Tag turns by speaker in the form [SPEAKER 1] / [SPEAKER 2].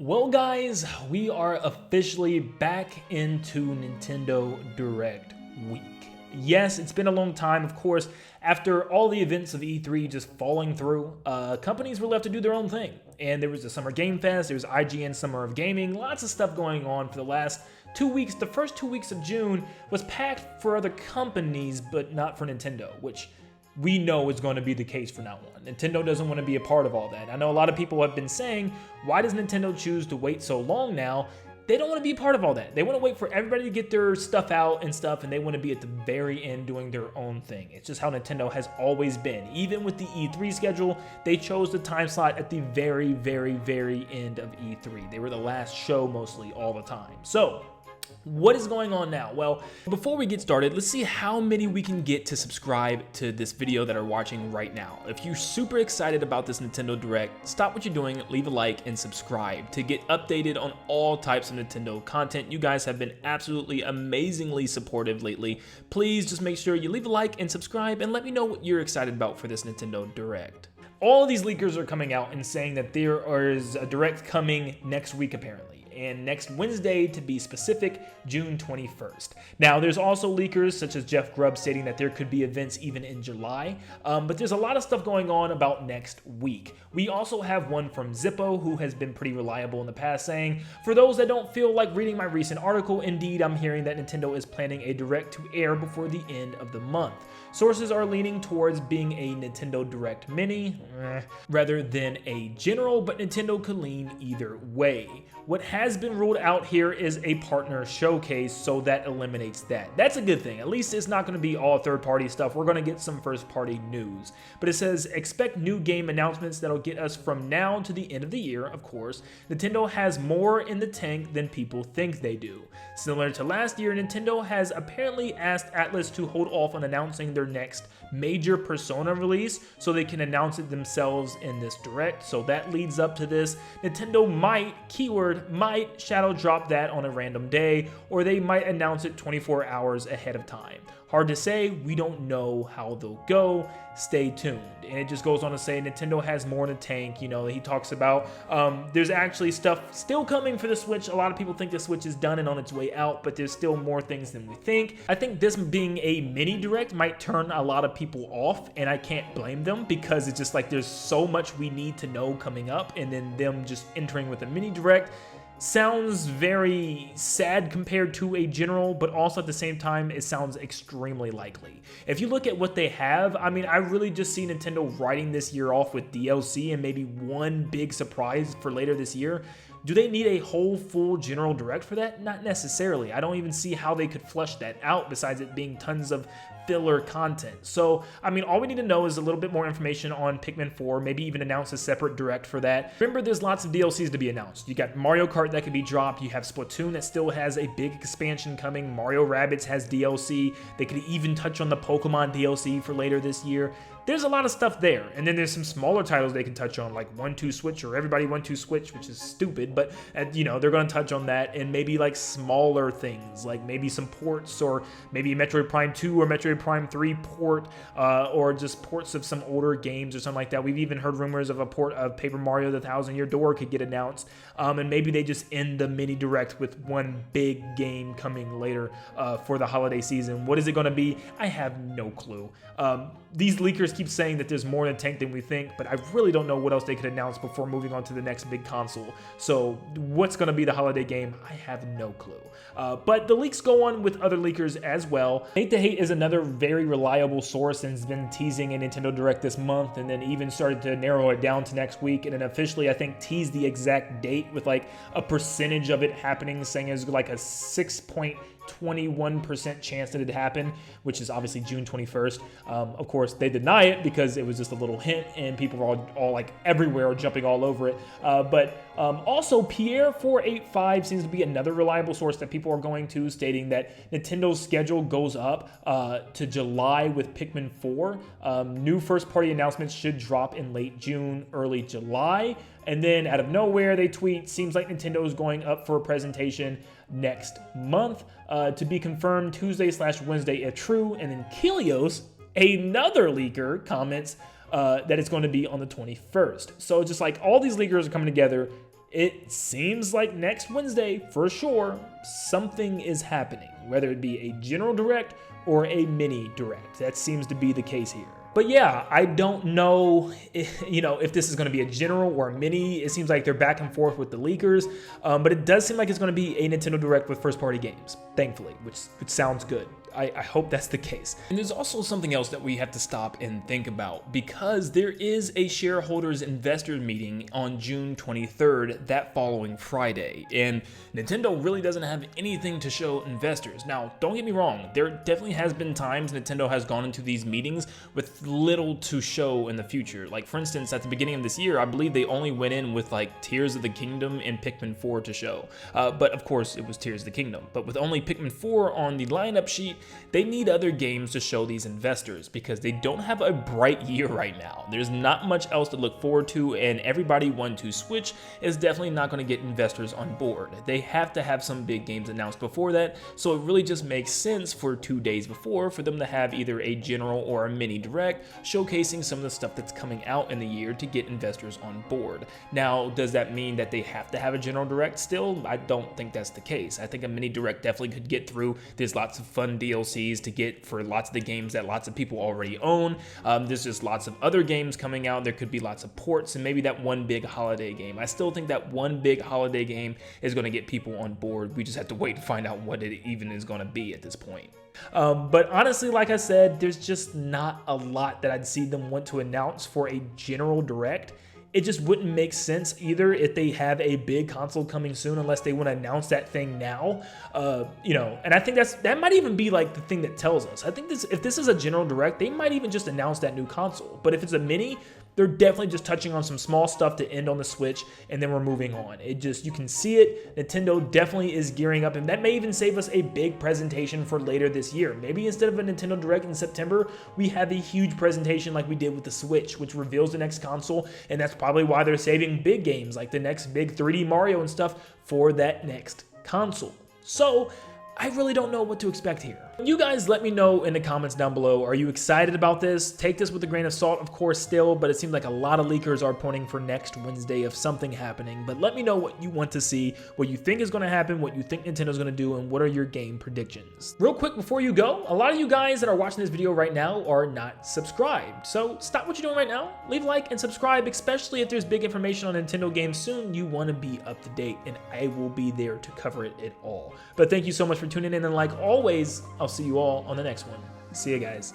[SPEAKER 1] Well guys, we are officially back into Nintendo Direct week. Yes, it's been a long time, of course. After all the events of E3 just falling through, companies were left to do their own thing. And there was the Summer Game Fest, there was IGN Summer of Gaming, lots of stuff going on for the last 2 weeks. The first 2 weeks of June was packed for other companies, but not for Nintendo, which we know is going to be the case from now on. Nintendo doesn't want to be a part of all that. I know a lot of people have been saying, why does Nintendo choose to wait so long now? They don't want to be a part of all that. They want to wait for everybody to get their stuff out and stuff, and they want to be at the very end doing their own thing. It's just how Nintendo has always been. Even with the E3 schedule, they chose the time slot at the very, very, very end of E3. They were the last show mostly all the time. So, what is going on now? Well, before we get started, let's see how many we can get to subscribe to this video that are watching right now. If you're super excited about this Nintendo Direct, stop what you're doing, leave a like, and subscribe to get updated on all types of Nintendo content. You guys have been absolutely amazingly supportive lately. Please just make sure you leave a like and subscribe and let me know what you're excited about for this Nintendo Direct. All of these leakers are coming out and saying that there is a Direct coming next week apparently. And next Wednesday, to be specific, June 21st. Now, there's also leakers such as Jeff Grubb stating that there could be events even in July, but there's a lot of stuff going on about next week. We also have one from Zippo, who has been pretty reliable in the past, saying, for those that don't feel like reading my recent article, indeed, I'm hearing that Nintendo is planning a Direct to air before the end of the month. Sources are leaning towards being a Nintendo Direct Mini, rather than a general, but Nintendo could lean either way. What has been ruled out here is a partner showcase, so that eliminates that. That's a good thing. At least it's not going to be all third-party stuff. We're going to get some first-party news. But it says, expect new game announcements that'll get us from now to the end of the year, of course. Nintendo has more in the tank than people think they do. Similar to last year, Nintendo has apparently asked Atlus to hold off on announcing their next major Persona release so they can announce it themselves in this Direct. So that leads up to this. Nintendo might, keyword might, shadow drop that on a random day, or they might announce it 24 hours ahead of time. Hard to say, we don't know how they'll go. Stay tuned. And it just goes on to say Nintendo has more in the tank. You know, he talks about there's actually stuff still coming for the Switch. A lot of people think the Switch is done and on its way out, but there's still more things than we think. I think this being a mini Direct might turn a lot of people off, and I can't blame them because it's just like there's so much we need to know coming up, and then them just entering with a mini Direct sounds very sad compared to a general, but also at the same time, it sounds extremely likely. If you look at what they have, I mean, I really just see Nintendo writing this year off with DLC and maybe one big surprise for later this year. Do they need a whole full general Direct for that? Not necessarily. I don't even see how they could flesh that out besides it being tons of filler content. So, I mean, all we need to know is a little bit more information on Pikmin 4, maybe even announce a separate Direct for that. Remember, there's lots of DLCs to be announced. You got Mario Kart that could be dropped. You have Splatoon that still has a big expansion coming. Mario Rabbids has DLC. They could even touch on the Pokemon DLC for later this year. There's a lot of stuff there. And then there's some smaller titles they can touch on, like 1-2 Switch or Everybody 1-2 Switch, which is stupid, but you know, they're going to touch on that, and maybe like smaller things, like maybe some ports, or maybe Metroid Prime 2 or Metroid Prime 3 port, or just ports of some older games or something like that. We've even heard rumors of a port of Paper Mario: The Thousand Year Door could get announced, and maybe they just end the mini Direct with one big game coming later for the holiday season. What is it going to be? I have no clue. These leakers keep saying that there's more in the tank than we think, but I really don't know what else they could announce before moving on to the next big console. So what's going to be the holiday game? I have no clue. But the leaks go on with other leakers as well. Hate to Hate is another very reliable source and has been teasing a Nintendo Direct this month, and then even started to narrow it down to next week, and then officially I think teased the exact date with like a percentage of it happening, saying it's like a 6.21% chance that it happened, which is obviously June 21st. Of course, they deny it because it was just a little hint, and people were all like everywhere jumping all over it. But also, Pierre485 seems to be another reliable source that people are going to, stating that Nintendo's schedule goes up to July with Pikmin 4. New first-party announcements should drop in late June, early July. And then out of nowhere, they tweet, seems like Nintendo is going up for a presentation next month, to be confirmed Tuesday/Wednesday if true. And then Kilios, another leaker, comments that it's going to be on the 21st. So just like all these leakers are coming together, it seems like next Wednesday, for sure, something is happening, whether it be a general direct or a mini direct. That seems to be the case here. But yeah, I don't know, if this is going to be a general or a mini. It seems like they're back and forth with the leakers, but it does seem like it's going to be a Nintendo Direct with first-party games, thankfully, which sounds good. I hope that's the case. And there's also something else that we have to stop and think about, because there is a shareholders investors meeting on June 23rd, that following Friday, and Nintendo really doesn't have anything to show investors. Now, don't get me wrong, there definitely has been times Nintendo has gone into these meetings with little to show in the future. Like, for instance, at the beginning of this year, I believe they only went in with like Tears of the Kingdom and Pikmin 4 to show. But of course, it was Tears of the Kingdom. But with only Pikmin 4 on the lineup sheet, they need other games to show these investors because they don't have a bright year right now. There's not much else to look forward to, and everybody wanting to Switch is definitely not going to get investors on board. They have to have some big games announced before that, so it really just makes sense for 2 days before for them to have either a general or a mini direct showcasing some of the stuff that's coming out in the year to get investors on board. Now, does that mean that they have to have a general direct still? I don't think that's the case. I think a mini direct definitely could get through. There's lots of fun DLCs to get for lots of the games that lots of people already own. There's just lots of other games coming out. There could be lots of ports and maybe that one big holiday game. I still think that one big holiday game is going to get people on board. We just have to wait to find out what it even is going to be at this point. But honestly, like I said, there's just not a lot that I'd see them want to announce for a general direct. It just wouldn't make sense either if they have a big console coming soon, unless they want to announce that thing now. And I think that might even be like the thing that tells us. I think if this is a general direct, they might even just announce that new console. But if it's a mini, they're definitely just touching on some small stuff to end on the Switch, and then we're moving on. You can see it. Nintendo definitely is gearing up, and that may even save us a big presentation for later this year. Maybe instead of a Nintendo Direct in September, we have a huge presentation like we did with the Switch, which reveals the next console, and that's probably why they're saving big games like the next big 3D Mario and stuff for that next console. So, I really don't know what to expect here. You guys let me know in the comments down below. Are you excited about this? Take this with a grain of salt, of course, still, but it seems like a lot of leakers are pointing for next Wednesday of something happening. But let me know what you want to see, what you think is going to happen, what you think Nintendo's going to do, and what are your game predictions. Real quick before you go, a lot of you guys that are watching this video right now are not subscribed. So stop what you're doing right now, leave a like and subscribe, especially if there's big information on Nintendo games soon. You want to be up to date, and I will be there to cover it all. But thank you so much for tuning in, and like always, I'll see you all on the next one. See you guys.